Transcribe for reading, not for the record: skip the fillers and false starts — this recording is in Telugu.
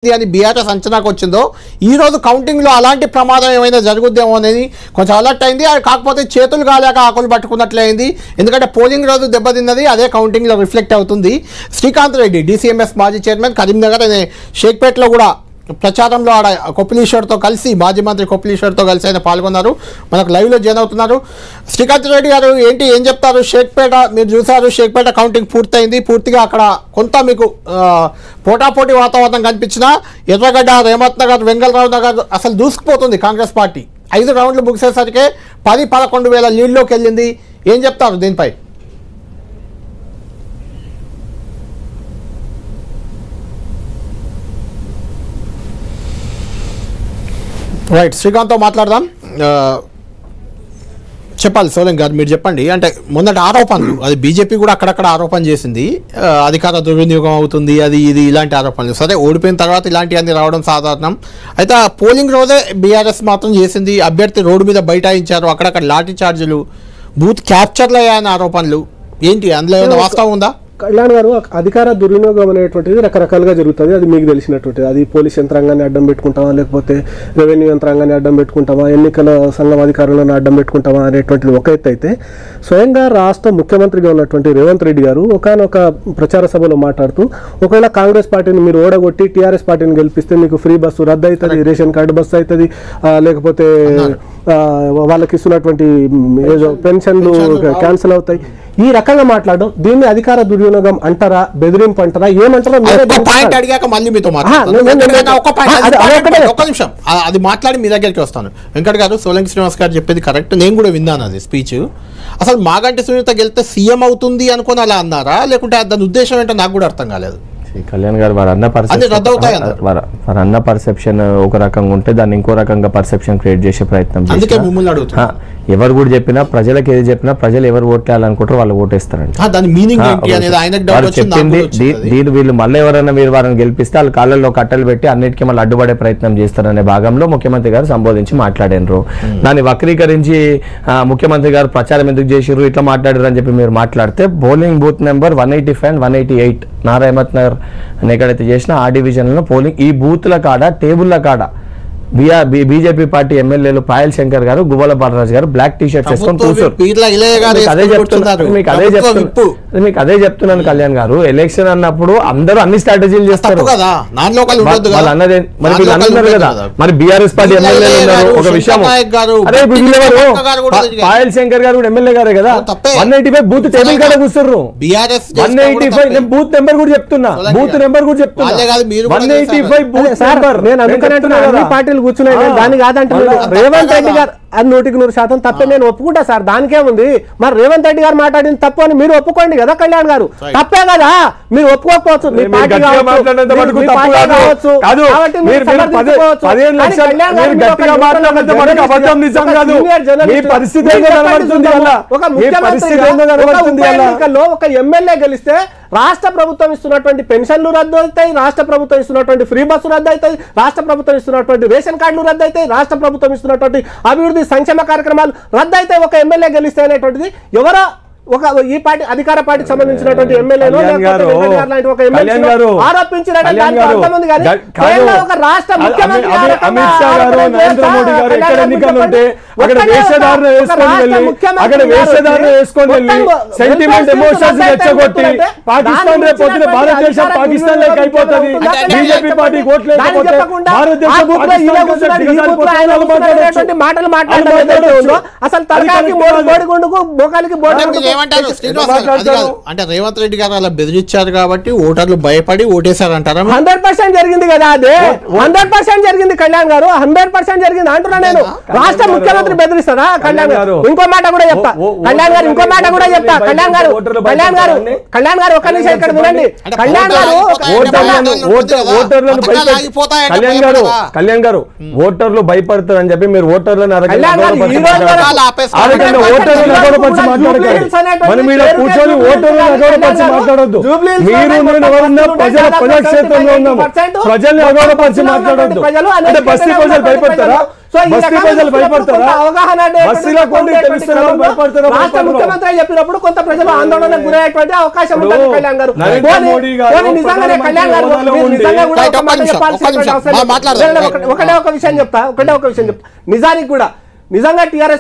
అని బీఆర్ఎస్ అంచనాకు వచ్చిందో ఈ రోజు కౌంటింగ్ లో అలాంటి ప్రమాదం ఏమైనా జరుగుద్దేమో అనేది కొంచెం అలర్ట్ అయింది. కాకపోతే చేతులు కాలేక ఆకులు పట్టుకున్నట్లే అయింది. ఎందుకంటే పోలింగ్ రోజు దెబ్బతిన్నది అదే కౌంటింగ్ లో రిఫ్లెక్ట్ అవుతుంది. శ్రీకాంత్ రెడ్డి DCMS మాజీ చైర్మన్ కరీంనగర్ అనే షేక్పేటలో కూడా ప్రచారంలో ఆడ కొప్పిలీశ్వర్తో కలిసి మాజీ మంత్రి కొప్పిలీశ్వర్తో కలిసి ఆయన పాల్గొన్నారు. మనకు లైవ్లో జాయిన్ అవుతున్నారు. శ్రీకాంత్ రెడ్డి గారు ఏం చెప్తారు? షేక్పేట మీరు చూసారు, షేక్పేట కౌంటింగ్ పూర్తయింది. పూర్తిగా అక్కడ కొంత మీకు పోటాపోటీ వాతావరణం కనిపించినా ఎర్రగడ్డ, రేమత్ నగర్, వెంగళరావు నగర్ అసలు దూసుకుపోతుంది కాంగ్రెస్ పార్టీ. 5 రౌండ్లు ముగిసేసరికి 10-11 వేల లీడ్లోకి వెళ్ళింది. ఏం చెప్తారు దీనిపై? రైట్, శ్రీకాంత్తో మాట్లాడదాం. చెప్పాలి సోలంకి గారు, మీరు చెప్పండి. అంటే మొన్నటి ఆరోపణలు, అది బీజేపీ కూడా అక్కడక్కడ ఆరోపణ చేసింది, అధికార దుర్వినియోగం అవుతుంది, అది ఇది ఇలాంటి ఆరోపణలు. సరే, ఓడిపోయిన తర్వాత ఇలాంటివన్నీ రావడం సాధారణం. అయితే ఆ పోలింగ్ రోజే బీఆర్ఎస్ మాత్రం చేసింది, అభ్యర్థి రోడ్డు మీద బైఠాయించారు, అక్కడక్కడ లాఠీ చార్జీలు, బూత్ క్యాప్చర్లు అయ్యాయని ఆరోపణలు. ఏంటి అందులో ఏమైనా వాస్తవం ఉందా? కళ్యాణ్ గారు, అధికార దుర్వినియోగం అనేటువంటిది రకరకాలుగా జరుగుతుంది. అది మీకు తెలిసినటువంటిది. అది పోలీస్ యంత్రాంగాన్ని అడ్డం పెట్టుకుంటామా, లేకపోతే రెవెన్యూ యంత్రాంగాన్ని అడ్డం పెట్టుకుంటామా, ఎన్నికల సంఘం అధికారులను అడ్డం పెట్టుకుంటామా అనేటువంటిది ఒక ఎత్తు అయితే, స్వయంగా రాష్ట్ర ముఖ్యమంత్రిగా ఉన్నటువంటి రేవంత్ రెడ్డి గారు ఒకానొక ప్రచార సభలో మాట్లాడుతూ, ఒకవేళ కాంగ్రెస్ పార్టీని మీరు ఓడగొట్టి టీఆర్ఎస్ పార్టీని గెలిపిస్తే మీకు ఫ్రీ బస్సు రద్దు అవుతుంది, రేషన్ కార్డు బస్సు అవుతుంది, లేకపోతే వాళ్ళకి ఇస్తున్నటువంటి పెన్షన్లు క్యాన్సిల్ అవుతాయి, ఈ రకంగా మాట్లాడడం, దీన్ని అధికార దుర్వినియోగం అంటారా, బెదిరింపు అంటారా, ఏమంటారా? అది మాట్లాడి మీ దగ్గరికి వస్తాను. వెంకట్ గారు, సోలంకి శ్రీనివాస్ గారు చెప్పేది కరెక్ట్, నేను కూడా విన్నాను అది స్పీచ్. అసలు మాగంటి సునీత గెలిస్తే సీఎం అవుతుంది అనుకుని అలా అన్నారా, లేకుంటే దాని ఉద్దేశం ఏంటో నాకు కూడా అర్థం కాలేదు. కళ్యాణ్ గారు, వారు అన్న పర్సెప్షన్ ఒక రకంగా ఉంటే దాన్ని ఇంకో రకంగా పర్సెప్షన్ క్రియేట్ చేసే ప్రయత్నం చేస్తారు. ఎవరు కూడా చెప్పినా, ప్రజలకు ఏది చెప్పినా, ప్రజలు ఎవరు ఓట్లేయాలనుకుంటారో వాళ్ళు ఓటేస్తారండి. చెప్పింది దీని వీళ్ళు మళ్ళీ ఎవరైనా మీరు వారిని గెలిపిస్తే వాళ్ళు కాళ్ళల్లో కట్టలు పెట్టి అన్నిటికీ మళ్ళీ అడ్డుపడే ప్రయత్నం చేస్తారనే భాగంలో ముఖ్యమంత్రి గారు సంబోధించి మాట్లాడినరు. దాన్ని వక్రీకరించి ముఖ్యమంత్రి గారు ప్రచారం ఎందుకు చేసిర్రు, ఇట్లా మాట్లాడారు అని చెప్పి మీరు మాట్లాడితే, polling booth number 185 and 188 రేమత్ Nagar ఎక్కడైతే చేసినా ఆ డివిజన్లో పోలింగ్, ఈ బూత్ల కాడ, టేబుల్ల కాడ బీజేపీ పార్టీ ఎమ్మెల్యేలు పాయల్ శంకర్ గారు, గువ్వల బాలరాజు గారు బ్లాక్ టీ షర్ట్ వేసుకొని కూర్చోరు. మీకు అదే చెప్తున్నాను కళ్యాణ్ గారు, ఎలక్షన్ అన్నప్పుడు అందరూ అన్ని స్ట్రాటజీలు చేస్తారు. వాళ్ళు అన్నది మరి వీళ్ళు అన్నారు కదా, మరి బీఆర్ఎస్ పార్టీ ఎమ్మెల్యేలు ఉన్నారు. ఒక విషయం, పాయల్ శంకర్ గారు ఎమ్మెల్యే గారే కదా, 185 బూత్ టేబుల్ కాడ కూర్చున్నారు. 185 బూత్ నెంబర్ కూడా చెప్తున్నా, బూత్ నెంబర్ కూడా చెప్తున్నా, 185 బూత్ నెంబర్. నేను అనుకున్నట్టు పార్టీలు కూర్చున్నాయి, దాన్ని కాదంటే రేవంత్ రెడ్డి గారు అది 100% తప్పే, నేను ఒప్పుకుంటా సార్, దానికేముంది. మరి రేవంత్ రెడ్డి గారు మాట్లాడింది తప్పు అని మీరు ఒప్పుకోండి కదా కళ్యాణ్ గారు, తప్పే కదా, మీరు ఒప్పుకోకపోవచ్చు, మీ పార్టీ కావచ్చు, ఒక ఎమ్మెల్యే గెలిస్తే రాష్ట్ర ప్రభుత్వం ఇస్తున్నటువంటి పెన్షన్లు రద్దు అవుతాయి, రాష్ట్ర ప్రభుత్వం ఇస్తున్నటువంటి ఫ్రీ బస్సు రద్దు అవుతాయి, రాష్ట్ర ప్రభుత్వం ఇస్తున్నటువంటి రేషన్ కార్డులు రద్దు అవుతాయి, రాష్ట్ర ప్రభుత్వం ఇస్తున్నటువంటి అభివృద్ధి సంక్షేమ కార్యక్రమాలు రద్దు అయితే ఒక ఎమ్మెల్యే గెలిస్తే అనేటువంటిది ఎవరో ఒక ఈ పార్టీ అధికార పార్టీకి సంబంధించినటువంటి ఎమ్మెల్యేలు ఒక రాష్ట్ర ముఖ్యమంత్రి అమిత్ షా గారు, నరేంద్ర మోడీ గారు ఎక్కడ ఎన్నికలు ఉంటే అక్కడ వేషధారణ వేసుకొని వెళ్ళి సెంటిమెంట్ ఎమోషన్స్ రెచ్చగొట్టి పాకిస్తాన్ రేపు పొద్దున భారతదేశం పాకిస్తాన్ లోకి అయిపోతుంది, బీజేపీ పార్టీ ఓట్లు లేకపోతే భారతదేశం మాటలు మాట్లాడలేదు. అసలు తలకాకి బోడిగుండుకు బోకాలికి అంటే రేవంత్ రెడ్డి గారు అలా బెదిరించారు కాబట్టి ఓటర్లు భయపడి ఓటేశారంటారా? 100% జరిగింది కదా, అదే 100% జరిగింది కళ్యాణ్ గారు, 100% జరిగింది అంటున్నా నేను. రాష్ట్ర ముఖ్యమంత్రి బెదిరిస్తారా కళ్యాణ్ గారు? ఇంకో మాట కూడా చెప్తా కళ్యాణ్ గారు, ఇంకో మాట కూడా చెప్తా కళ్యాణ్ గారు, కళ్యాణ్ గారు ఒక నిమిషం ఇక్కడ వినండి. కళ్యాణ్ గారు కళ్యాణ్ గారు ఓటర్లు భయపడతారు అని చెప్పి మీరు ఓటర్లను కూర్చొని ఓటర్లు అగౌరవపరిచి మాట్లాడొద్దు. మీరు నేను ఎవరన్నా ప్రజల ప్రజాక్షేత్రంలో ఉన్నాము, ప్రజల్ని అగౌరవపరిచి మాట్లాడొద్దు. అంటే బస్తీ ప్రజలు భయపడతారా? సో ఈ రకంగా అవగాహన రాష్ట్ర ముఖ్యమంత్రి చెప్పినప్పుడు కొంత ప్రజలు ఆందోళనకు గురయ్యేటువంటి అవకాశం ఉంటుంది కళ్యాణ్ గారు. నిజంగానే కళ్యాణ్ గారు ఒకటే ఒక విషయం చెప్తా నిజానికి కూడా నిజంగా టీఆర్ఎస్